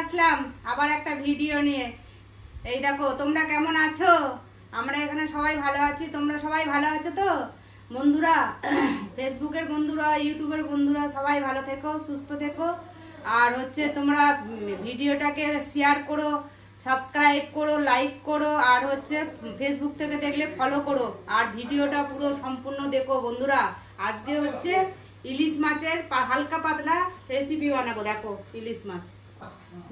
আসলাম আবার একটা ভিডিও নিয়ে। এই দেখো তোমরা কেমন আছো? আমরা এখানে সবাই ভালো আছি। তোমরা সবাই ভালো আছো তো বন্ধুরা? ফেসবুকের বন্ধুরা, ইউটিউবের বন্ধুরা সবাই ভালো থেকো, সুস্থ থেকো। আর হচ্ছে তোমরা ভিডিওটাকে শেয়ার করো, সাবস্ক্রাইব করো, লাইক করো, আর হচ্ছে ফেসবুক থেকে দেখলে ফলো করো। আর ভিডিওটা পুরো সম্পূর্ণ দেখো বন্ধুরা। আজকে হচ্ছে ইলিশ মাছের হালকা পাতলা রেসিপি বানাবো। দেখো ইলিশ মাছ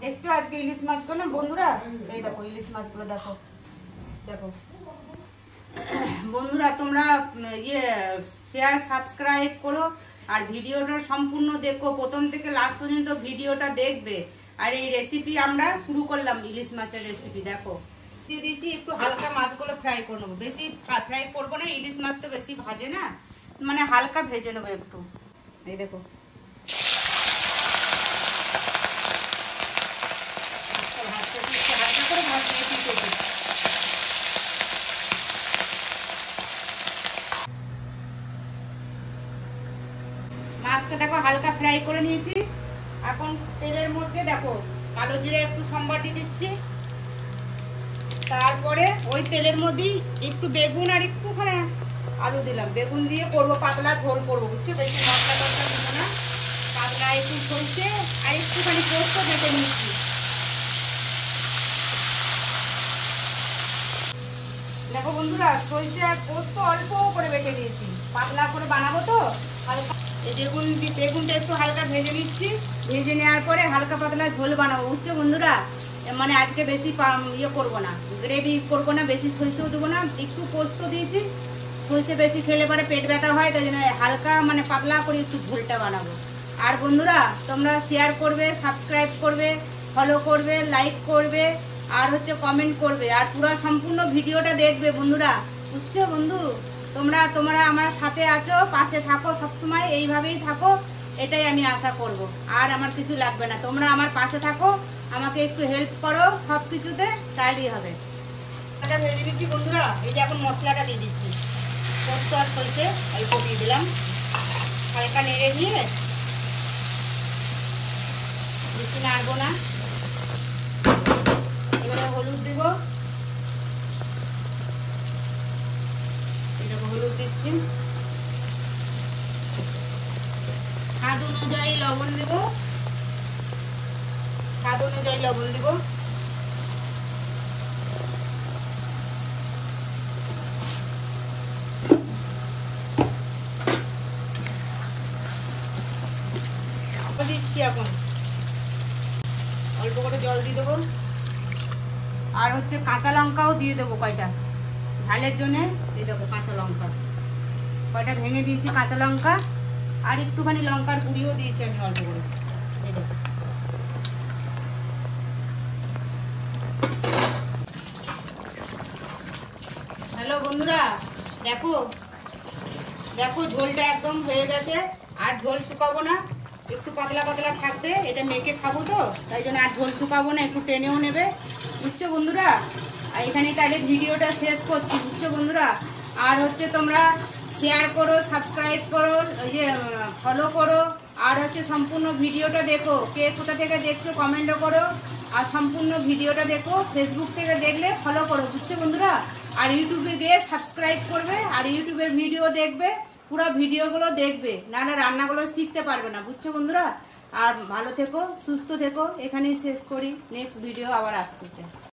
দেখছো, আজকে ইলিশ মাছগুলো বন্ধুরা, এই দেখো ইলিশ মাছগুলো দেখো। দেখো বন্ধুরা, তোমরা শেয়ার সাবস্ক্রাইব করো আর ভিডিওটা সম্পূর্ণ দেখো, প্রথম থেকে লাস্ট পর্যন্ত ভিডিওটা দেখবে। আর এই রেসিপি আমরা শুরু করলাম, ইলিশ মাছের রেসিপি। দেখো দিয়ে দিচ্ছি, একটু হালকা মাছগুলো ফ্রাই করে নেবো, বেশি ফ্রাই করবো না, ইলিশ মাছ তো বেশি ভাজে না, মানে হালকা ভেজে নেবো একটু। এই দেখো হালকা করে ভাজতে মাছটা দেখো হালকা ফ্রাই করে নিয়েছি। এখন তেলের মধ্যে দেখো কালো জিরে একটু সম্বার দিয়ে দিচ্ছি। তারপরে ওই তেলের মধ্যেই একটু বেগুন আর একটুখানি আলু দিলাম। বেগুন দিয়ে করবো পাতলা ঝোল করবো, বুঝছো? বেশি মশলা টসলা দিব না, পাতলা একটু সরষে আর একটুখানি পোস্ত বেটে নিচ্ছি। দেখো বন্ধুরা, সরষে আর পোস্ত অল্প করে বেটে দিয়েছি, পাতলা করে বানাবো তো হালকা। এই বেগুনটা একটু হালকা ভেজে নিচ্ছি, ভেজে নেওয়ার পরে হালকা পাতলা ঝোল বানাবো, বুঝছো বন্ধুরা? মানে আজকে বেশি করবো না, গ্রেভি করবো না, বেশি সরষেও দেবো না, একটু পোস্ত দিয়েছি। সরষে বেশি খেলে পরে পেট ব্যথা হয়, তাই জন্য হালকা মানে পাতলা করে একটু ঝোলটা বানাবো। আর বন্ধুরা, তোমরা শেয়ার করবে, সাবস্ক্রাইব করবে, ফলো করবে, লাইক করবে, আর হচ্ছে কমেন্ট করবে, আর পুরো সম্পূর্ণ ভিডিওটা দেখবে বন্ধুরা, বুঝছো বন্ধু? তোমরা আমার সাথে আছো, পাশে থাকো, সবসময় এইভাবেই থাকো, এটাই আমি আশা করব। আর আমার কিছু লাগবে না, তোমরা আমার পাশে থাকো, আমাকে একটু হেল্প করো সব কিছুতে, তাইলেই হবে। এটা ভেজে দিচ্ছি বন্ধুরা। এই যে এখন মশলাটা দিয়ে দিচ্ছি, পোস্ত আর সরষে অল্প দিয়ে দিলাম, হালকা নেড়ে দিয়ে, বেশি নাড়বো না। এবারে হলুদ দিব, হলুদ দিচ্ছি, স্বাদ অনুযায়ী লবণ দেব, স্বাদ অনুযায়ী লবণ দিব। দিচ্ছি এখন অল্প করে জল দিয়ে দেবো, আর হচ্ছে কাঁচা লঙ্কাও দিয়ে দেবো কয়টা ঝালের জন্য। এই দেখো কাঁচা লঙ্কা কয়টা ভেঙে দিয়েছি, কাঁচা লঙ্কা, আর একটুখানি লঙ্কার গুঁড়িও দিয়েছি আমি অল্প করে। এই দেখো হ্যালো বন্ধুরা, দেখো দেখো ঝোলটা একদম হয়ে গেছে। আর ঝোল শুকাবো না, একটু পাতলা পাতলা থাকবে, এটা মেখে খাবো তো, তাই জন্য আর ঝোল শুকাবো না, একটু টেনেও নেবে, বুঝছো বন্ধুরা? আর এখানে তাহলে ভিডিওটা শেষ করছি, বুঝছো বন্ধুরা? আর হচ্ছে তোমরা শেয়ার করো, সাবস্ক্রাইব করো, ফলো করো, আর হচ্ছে সম্পূর্ণ ভিডিওটা দেখো। কে কোথা থেকে দেখছো কমেন্টও করো, আর সম্পূর্ণ ভিডিওটা দেখো। ফেসবুক থেকে দেখলে ফলো করো, বুঝছো বন্ধুরা? আর ইউটিউবে গিয়ে সাবস্ক্রাইব করবে, আর ইউটিউবের ভিডিও দেখবে, পুরো ভিডিওগুলো দেখবে, নাহলে রান্নাগুলো শিখতে পারবে না, বুঝছো বন্ধুরা? আর ভালো থেকো, সুস্থ থেকো, এখানেই শেষ করি, নেক্সট ভিডিও আবার আসতেছে।